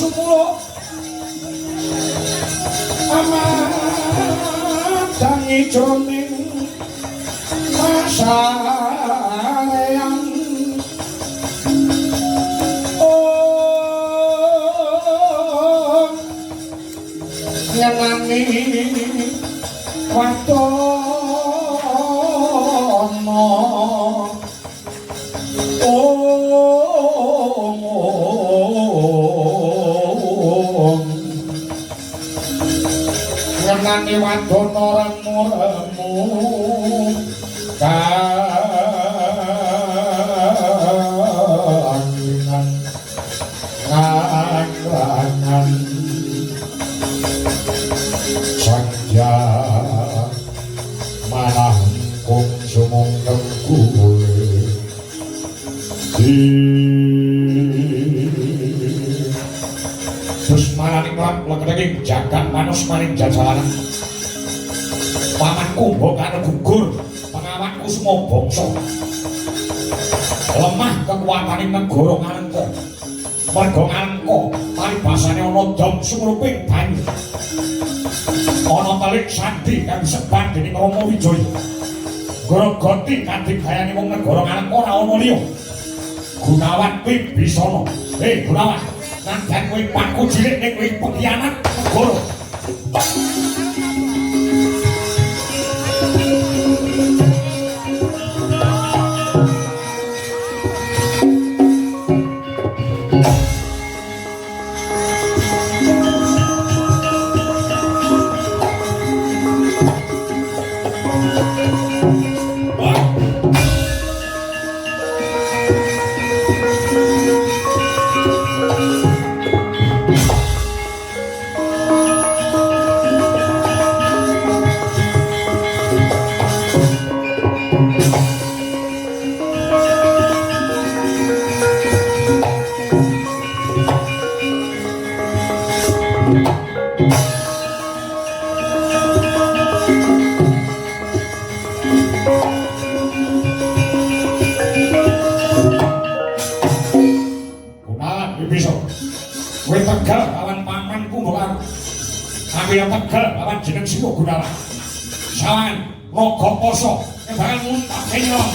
sumulo amandangi jroning masareyan nyenani watono nyenani watono remu-remu kangan Sangya manah kung sumungkem kuwe terus marani lek jagat manus maring jajalan pamanku mbok karo gugur pengawanku semua bangsa lemah kekuatan negara ngalengka mergo ngalengka paribasane ana dom sumruping banyu ana telik sandi kang sebat dening Rama Wijaya grogoti kanthi gayane wong negara ngalengka ora ana liya Gunawan Wibisana Gunawan nandhan kowe paku cilik ning kowe pengkhianat negara Tegal lawan jeneng Siwa Gunawan sawan raga poso bakal muntah kenyong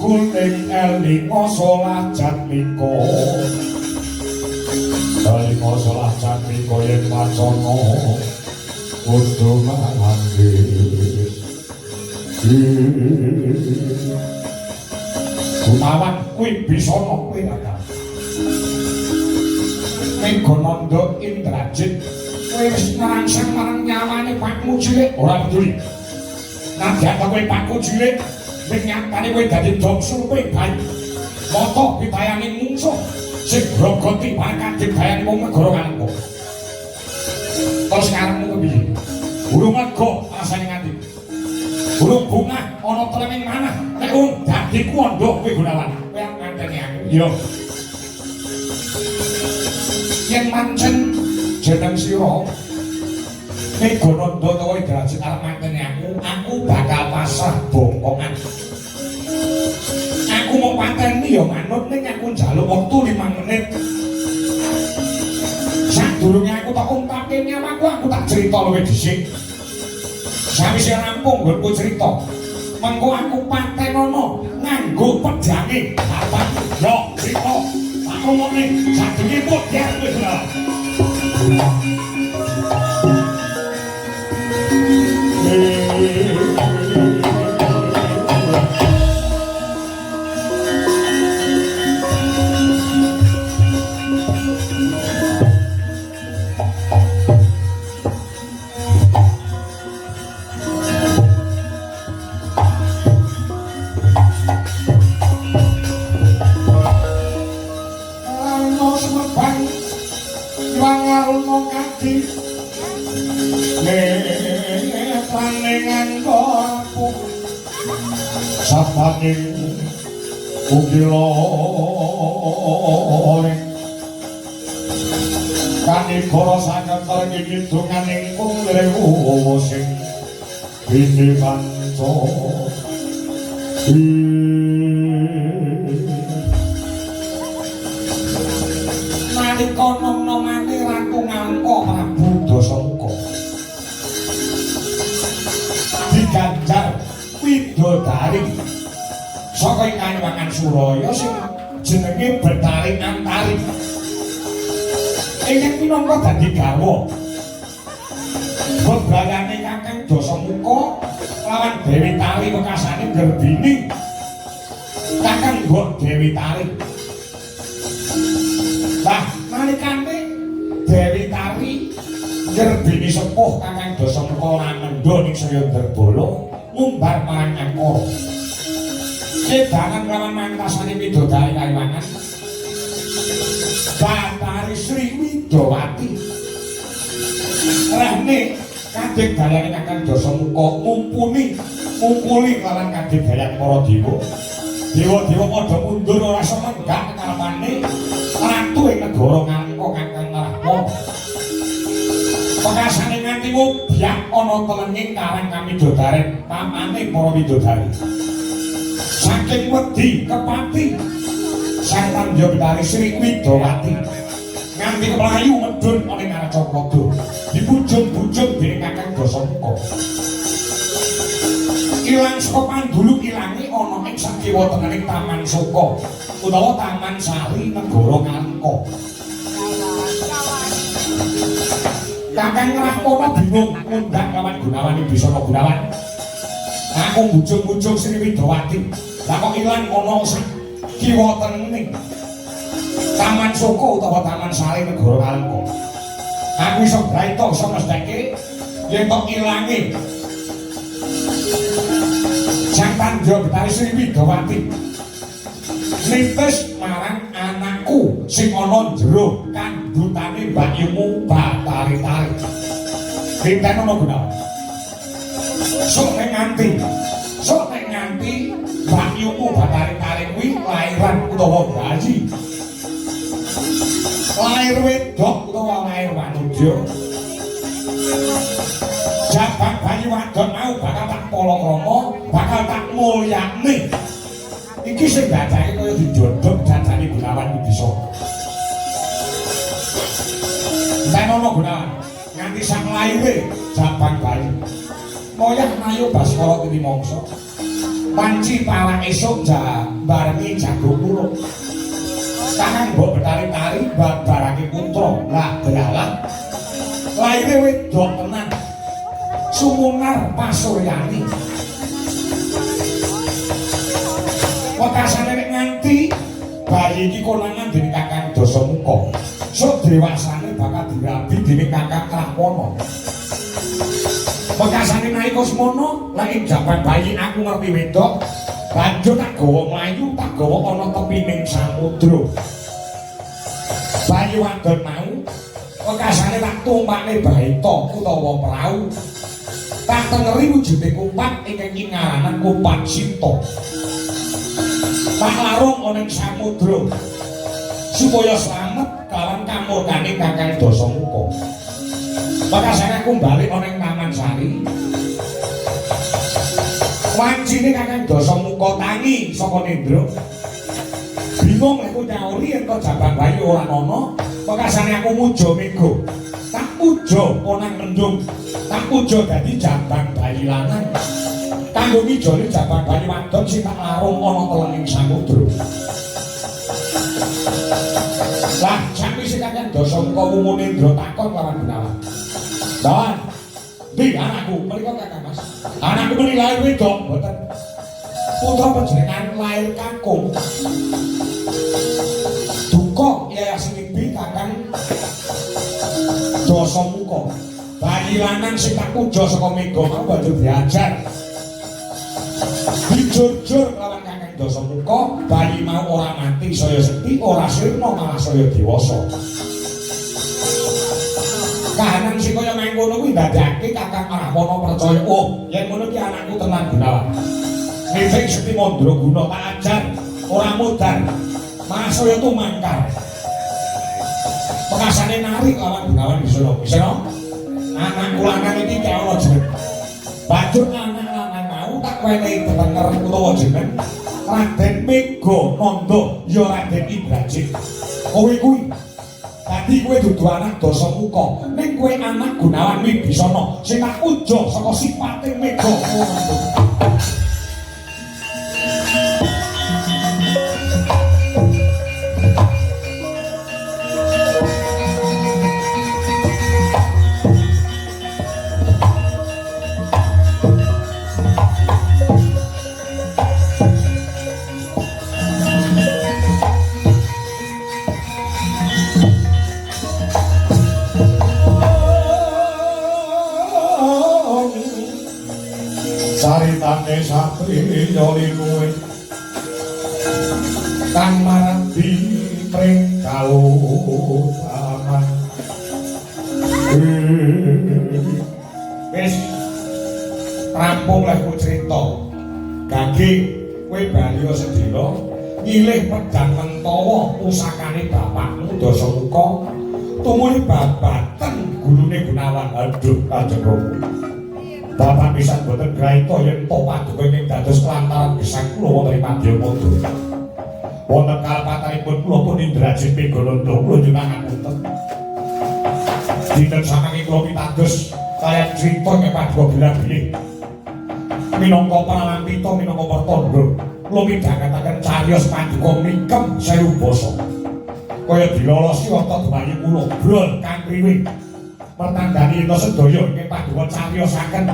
Kuring elingo solajat miko Dalika salah candika yen wacana kudu manggih. Gunawan kuwi bisa kowe ora. Megonanda Indrajit kowe wis nerangsang marang nyawane pakmu cilik ora peduli. Nadyan kowe pakku cilik ning nyatane kowe dadi dongsu kowe bayi. Mata pitayane mungsuh sing grogoti bakat dibbayani wong negara kalengko. Terus karepmu kepiye? Urung lega rasane nganti. Urung bungah ana treming manah nek wong dadi kandha kowe Gunawan. Kowe nganteni aku. Yo. Yen mancen jeneng sira Megonanda utawa Indrajit arep nganteni aku bakal pasrah bongkongan. Aku mau pateni ya manut ning aku njaluk wektu 5 menit. Sadurunge aku tak ungkapke nyawaku aku tak crita luwih dhisik. Sawise rampung nggonku crita, mengko aku patenono nganggo pedange. Apa yo crita. Aku ngene sadurunge modher wis lho. Sapaning ukila kanigara sakenter kidunganing kulewu sing bini manca nalika nom-nomane Ratu Ngalengka Prabu Dasamuka diganjar widodari saka Kanyuwangan Suraya sing jenenge Betari Antari. Ingkang minangka dadi garwa bebrayane Kakang Dasamuka lawan Dewi Tari wekasane Gerbini Kakang Mbok Dewi Tari. Lah nalikane Dewi Tari Gerbini sepuh Kakang Dasamuka ora mendho ning Saya Derbala ngumbar marang Angkara. Kedangan lawan mantasane widodari Kanyuwangan Batari Sri Widowati rene kadigdayane Kakang Dasamuka mumpuli lawan kadigdayan para dewa. Dewa-dewa padha mundur ora semenggak karepane ratu ing negara Ngalengka Kakang Rahwana. Pekasane nganti mubyak ana telenging karang kamidodaren pamane para widodari. Saking wedi kepati Sang Pandya Betari Sri Widowati nganti mlayu medhun ana ing Aracapada dibujung-bujung dening Kakang Dasamuka. Ilang saka pandulu ilange ana ing sakiwa tengening Taman Soka utawa Taman Sari negara Ngalengka. Kakang Rahwana bingung ngundang lawan Gunawan Bisana Gunawan. Aku bujung-bujung Sri Widowati. Lah kok ilang ana sak kiwa tengening Taman Soka utawa Taman Sari negara Ngalengka. Aku iso braita iso mesteke yen kok ilange Sang Pandya Betari Sri Widowati nitis marang anakku sing ana jero kandhutane mbakyumu Batari Tari. Dinten ana Gunawan. Sok nek nganti mbakyumu Batari Tari kuwi lairan utawa bayi. Lair wedok utawa lair wanita. Jabang bayi wadon mau bakal tak palakrama, bakal tak mulyani. Iki sing dadake kaya didodok dadane Gunawan bisa. Tenono Gunawan, nganti sang laire jabang bayi. Moyah mayu Baskara Titi Mangsa. Panci parang esuk barengi jago kurung. Kakang mbok betari-tari babarake putra lah belalah laire wedok tenan sumunar pasuryani wekasane nek nganti bayi iki konangan dening Kakang Dasamuka sok dewasane bakal dirabi dening Kakang Rahwana wekasane nalika semono lek ing jaman bayi aku ngerti wedok banjur tak gawa mlayu tak gawa ana tepining samudra bayi wadon mau wekasane tak tumpakne baita utawa prau tak tengeri wujude kupat ingkang ingaranan kupat Sinta tak larung ana ing samudra supaya slamet kalawan kamurkane Kakang Dasamuka wekasane aku bali ana ing Taman Sari wancine Kakang Dasamuka tangi saka Nendra bingung lek nyauri ento jabang bayi ora ana wekasane aku muja mega tak puja onang rendung tak puja dadi jabang bayi lanang kanggo mijone jabang bayi wadon sing tak larung ana telening samudra lah sakwise Kakang Dasamuka wungu Nendra takon lawan Gunawan Dawan di anakku menika Kakang Mas anakku menika lair wedok mboten putra panjenengan lair kakung duka yayasan ibi Kakang Dasamuka bayi lanang sing tak puja saka mega mau banjur diajar dijur-jur lawan Kakang Dasamuka bayi mau ora mati saya sekti ora sirna malah saya dewasa kahanan sing kaya mangkono kuwi ndadekake Kakang Rahwana percaya oh yen ngono ki anakku tenan Gunawan Nifing Sekti Mandraguna tak ajar ora modar malah saya tumangkar pekasane nari lawan Gunawan bisa anak lanang iki kaya ana jeneng banjur anak lanang mau tak wenehi tetenger utawa jeneng Raden Mega Nanda ya Raden Indrajit kowe kuwi dadi kowe dudu anak Dasamuka ning kowe anak Gunawan Wibisana sing tak puja saka sipate Mega caritane satriya limuwe kang marandi pring kautaman wis rampung lek crita gage kowe bali sedina nyilih pedang Mentawa pusakane bapakmu Dasamuka tumuli babaten gulune Gunawan aduh Kanjeng Rama Bapak bisa boten graita yen to paduka ing dados lantaran gesang kula wonten ing Madyapada. Wonten kalpatanipun kula pun Indrajit Megananda kula nyuwun ngapunten. Dinten saking kula pitados kaliyan crita ing paduka bilang-biling. Minangka palampita minangka pertanda kula midhangetaken cariyos paduka mikem sewu basa. Kaya dilolosi wonten bayi kula brol kang riwing. Pertandani ento sedaya ing paduka cariyosaken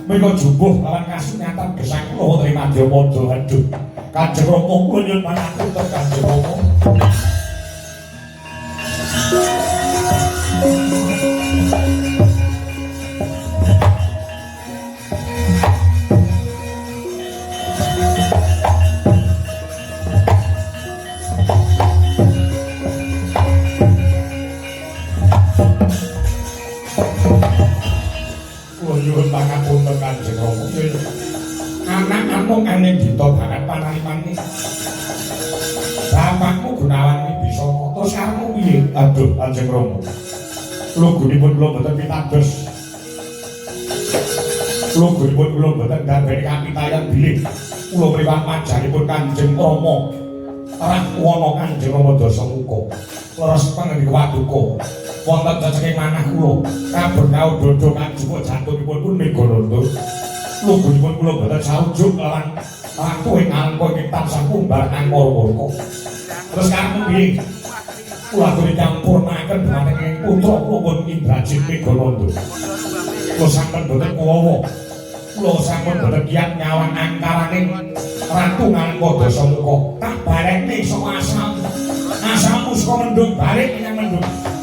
menika jumbuh lawan kasunyatan gesang kula wonten ing Madyapada aduh Kanjeng Rama kula nyuwun pangapunten Kanjeng Rama nyuwun pangapunten Kanjeng Rama. Anak amung ning dita banget panalipane. Bapakmu Gunawan Wibisana. Terus karepmu piye? Aduh Kanjeng Rama. Lugunipun kula mboten pitados. Lugunipun kula mboten gambeni kapitayan bilih. Kula priwat majanipun Kanjeng Rama. Rahwana Kanjeng Rama Dasamuka. Leres pangendi waduka. Wonten cacaking manah kula kabengau dodho kajuwa jantunipun pun Megananda lugunipun kula boten saujuk lawan ratu ing alengka ing tansah kumbar angkara warka Terus kamu piye? Kula aturi nyampurnaken dhumateng ing putra kula Indrajit Megalanda. Kula sampun boten kuwawa. Kula sampun boten kiyat nyawang angkaraning Ratu Ngalengka Dasamuka. Tak barekne saka asam. Asammu saka mendung barek menyang mendung.